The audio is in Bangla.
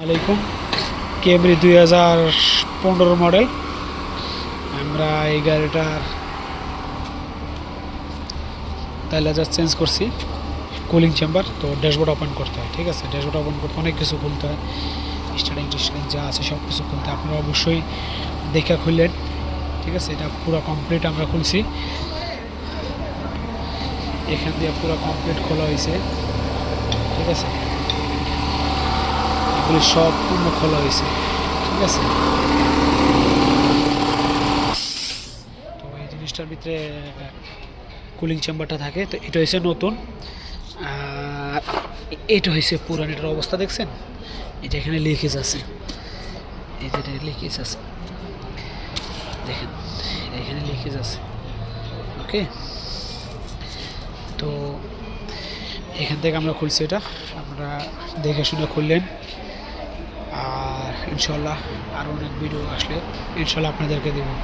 আলাইকুম। Camry 2015 model. আমরা এই গাড়িটার তাইলাজার চেঞ্জ করছি, কুলিং চেম্বার। তো ড্যাশবোর্ড ওপেন করতে হয়, ঠিক আছে। ড্যাশবোর্ড ওপেন করতে অনেক কিছু খুলতে হয়, স্টার্টিং যা আছে সব কিছু খুলতে হয়। আপনারা অবশ্যই দেখে খুললেন, ঠিক আছে। এটা পুরো কমপ্লিট আমরা খুলছি, এখান দিয়ে পুরো কমপ্লিট খোলা হয়েছে, ঠিক আছে। এগুলি সম্পূর্ণ খোলা হয়েছে, ঠিক আছে। তো এই জিনিসটার ভিতরে কুলিং চেম্বারটা থাকে। তো এটা হয়েছে নতুন, আর এটা হয়েছে পুরান। এটার অবস্থা দেখছেন, এটা এখানে লিকেজ আছে, এই যে লিকেজ আছে, দেখেন এখানে লিকেজ আছে। ওকে, তো এখান থেকে আমরা খুলছি। এটা আমরা দেখে শুনে খুললেন, আর ইনশাল্লাহ আরও অনেক ভিডিও আসলে ইনশাল্লাহ আপনাদেরকে দেবো।